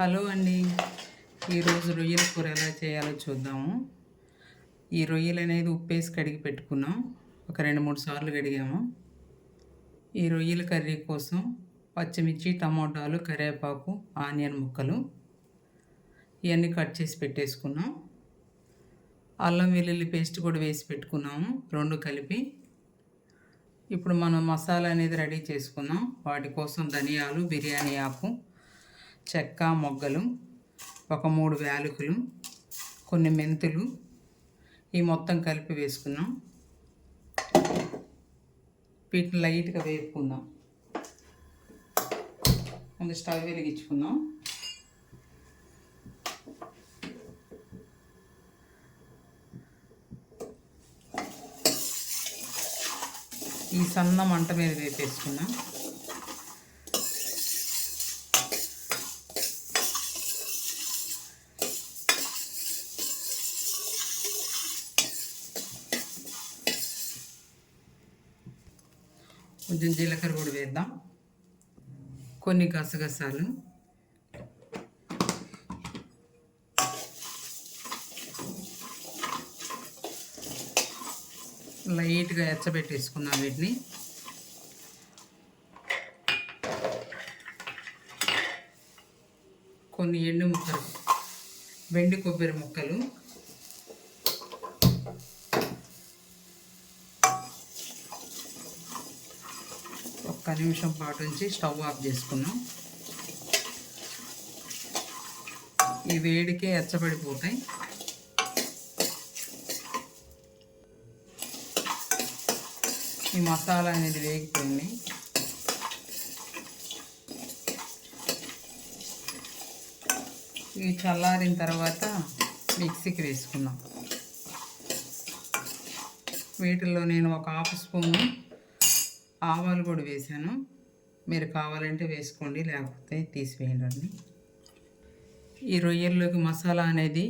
Hello అండి. ఈరోజు రొయ్యల కూర ఎలా చేయాలో చూద్దాము. ఈ రొయ్యలు అనేది ఉప్పేసి కడిగి పెట్టుకున్నాం. ఒక 2, 3 సార్లు కడిగాము. ఈ రొయ్యల కర్రీ కోసం పచ్చిమిర్చి, టమోటాలు, కరివేపాకు, ఆనియన్ ముక్కలు ఇవన్నీ కట్ చేసి పెట్టేసుకున్నాం. అల్లం వెల్లుల్లి పేస్ట్ కూడా వేసి పెట్టుకున్నాము, 2 కలిపి. ఇప్పుడు మనం మసాలా అనేది రెడీ చేసుకుందాం. వాటి కోసం ధనియాలు, బిర్యానీ ఆకు, చెక్క, మొగ్గలు, ఒక 3 యాలకులు, కొన్ని మెంతులు, ఈ మొత్తం కలిపి వేసుకుందాం. వీటిని లైట్గా వేపుకుందాం. ముందు స్టవ్ వెలిగించుకుందాం. ఈ సన్న మంట మీద వేపేసుకుందాం. కొంచెం జీలకర్ర కూడా వేద్దాం, కొన్ని గసగసాలు, లైట్గా ఎచ్చబెట్టేసుకుందాం వీటిని. కొన్ని ఎండు ముక్కలు, వెండి కొబ్బరి ముక్కలు, ఒక్క నిమిషం పాటు ఉంచి స్టవ్ ఆఫ్ చేసుకున్నాం. ఈ వేడికే ఎచ్చబడిపోతాయి. ఈ మసాలా అనేది వేగిపోయింది. ఇవి చల్లారిన తర్వాత మిక్సీకి వేసుకుందాం. వీటిల్లో నేను ఒక 1/2 స్పూను ఆవాలు కూడా వేసాను. మీరు కావాలంటే వేసుకోండి, లేకపోతే తీసివేయండి. ఈ రొయ్యల్లోకి మసాలా అనేది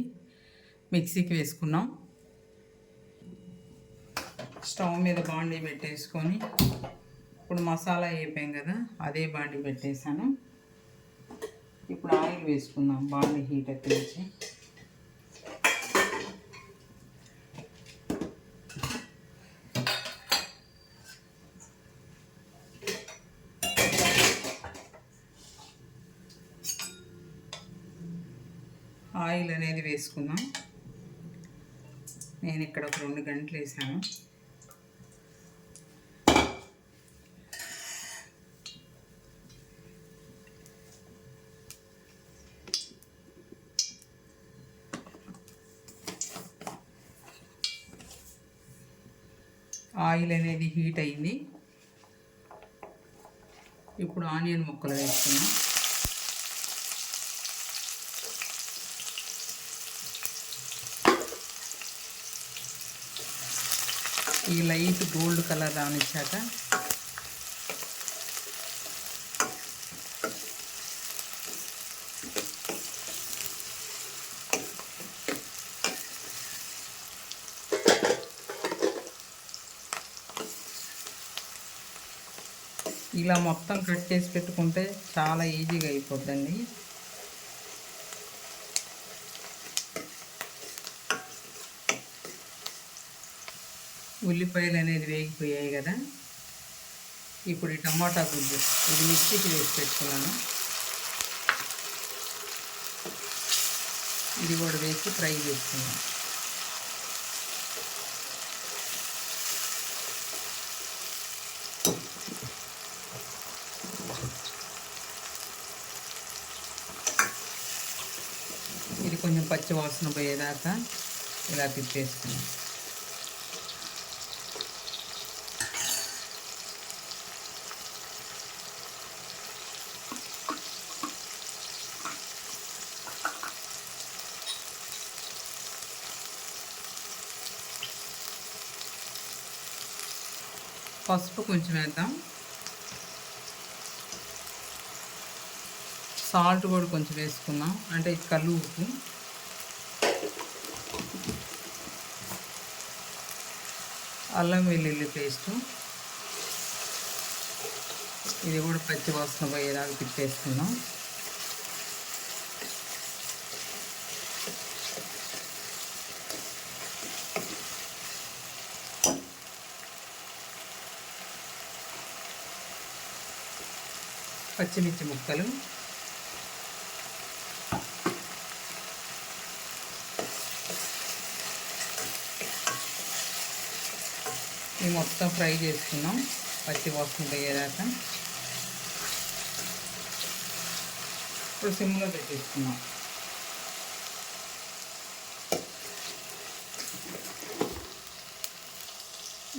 మిక్సీకి వేసుకున్నాం. స్టవ్ మీద బాండీ పెట్టేసుకొని, ఇప్పుడు మసాలా వేపాం కదా, అదే బాండీ పెట్టేసాను. ఇప్పుడు ఆయిల్ వేసుకుందాం. బాండీ హీట్ ఎక్కించి ఆయిల్ అనేది వేసుకుందాం. నేను ఇక్కడ ఒక 2 గంటలు వేసాను. ఆయిల్ అనేది హీట్ అయింది. ఇప్పుడు ఆనియన్ ముక్కలు వేసుకున్నాం. ఈ లైట్ గోల్డ్ కలర్ రానిచ్చాక ఇలా మొత్తం కట్ చేసి పెట్టుకుంటే చాలా ఈజీగా అయిపోద్దండి. ఉల్లిపాయలు అనేది వేగిపోయాయి కదా. ఇప్పుడు ఈ టమాటా గుజ్జు ఇది మిక్సీకి వేసి పెట్టుకున్నాను. ఇది కూడా వేసి ఫ్రై చేసుకున్నాను. ఇది కొంచెం పచ్చి వాసన పోయేదాకా ఇలా తిప్పేసుకున్నాను. పసుపు కొంచెం వేద్దాం. సాల్ట్ కూడా కొంచెం వేసుకుందాం, అంటే కల్లు ఉప్పు. అల్లం వెల్లుల్లి పేస్టు, ఇది కూడా పచ్చి వాసన పోయేదాకా తిప్పేసుకుందాం. పచ్చిమిర్చి ముక్కలు, ఇవి మొత్తం ఫ్రై చేసుకున్నాం పచ్చి వాసన పోయేదాకా. ఇప్పుడు సిమ్లో పెట్టేసుకున్నాం.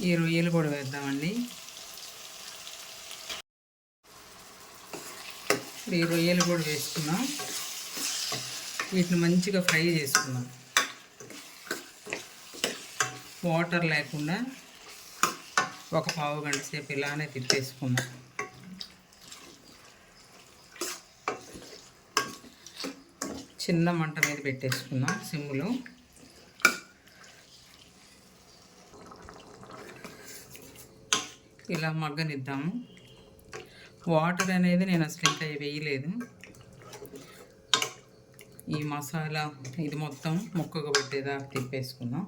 ఈ రొయ్యలు కూడా వేద్దామండి. ఇప్పుడు ఈ రొయ్యలు కూడా వేసుకున్నాం. వీటిని మంచిగా ఫ్రై చేసుకున్నాం, వాటర్ లేకుండా ఒక పావు గంట సేపు ఇలానే తిప్పేసుకున్నాం. చిన్న మంట మీద పెట్టేసుకున్నాం సిమ్లో. ఇలా మగ్గనిద్దాము. వాటర్ అనేది నేను అసలు ఇంకా వేయలేదు. ఈ మసాలా ఇది మొత్తం ముక్కకు పట్టేదాకా తిప్పేసుకున్నాం.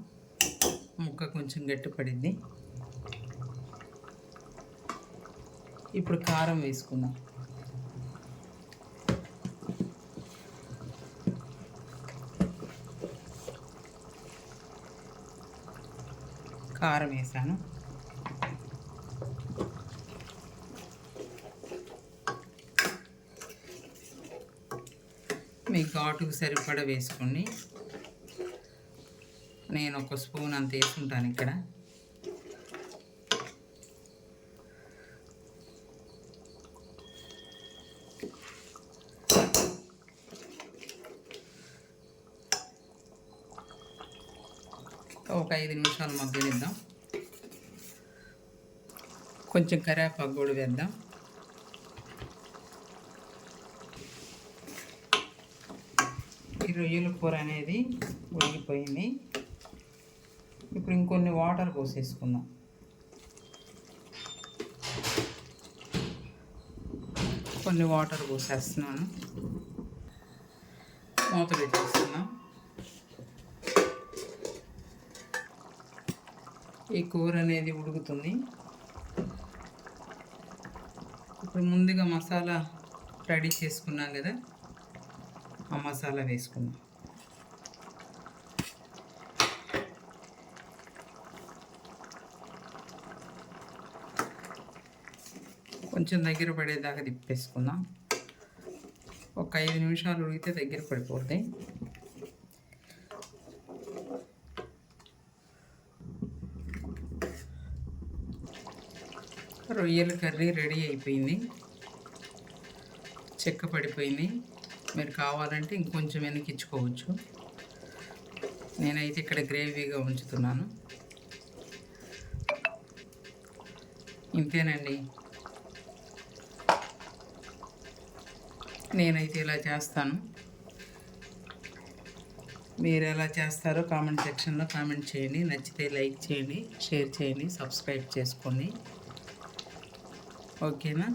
ముక్క కొంచెం గట్టి పడింది. ఇప్పుడు కారం వేసుకుందాం. కారం వేసాను. మీ ఘాటుకు సరిపడా వేసుకోండి. నేను ఒక స్పూన్ అంత వేసుకుంటాను ఇక్కడ. ఒక 5 నిమిషాలు మగ్గనిద్దాం. కొంచెం కరివేపాకు కూడా వేద్దాం. ఈ రొయ్యల కూర అనేది ఉడికిపోయింది. ఇప్పుడు ఇంకొన్ని వాటర్ పోసేసుకుందాం. కొన్ని వాటర్ పోసేస్తున్నాను. మూత పెట్టేస్తున్నాం. ఈ కూర అనేది ఉడుకుతుంది. ఇప్పుడు ముందుగా మసాలా రెడీ చేసుకున్నాం కదా, ఆ మసాలా వేసుకుందాం. కొంచెం దగ్గర పడేదాకా తిప్పేసుకుందాం. ఒక 5 నిమిషాలు ఉడికితే దగ్గర పడిపోతాయి. రొయ్యల కర్రీ రెడీ అయిపోయింది. చెక్క పడిపోయింది. మీరు కావాలంటే ఇంకొంచెం వెనకించుకోవచ్చు. నేనైతే ఇక్కడ గ్రేవీగా ఉంచుతున్నాను. ఇంతేనండి. నేనైతే ఇలా చేస్తాను. మీరు ఎలా చేస్తారో కామెంట్ సెక్షన్లో కామెంట్ చేయండి. నచ్చితే లైక్ చేయండి, షేర్ చేయండి, సబ్స్క్రైబ్ చేసుకోండి. ఓకేనా?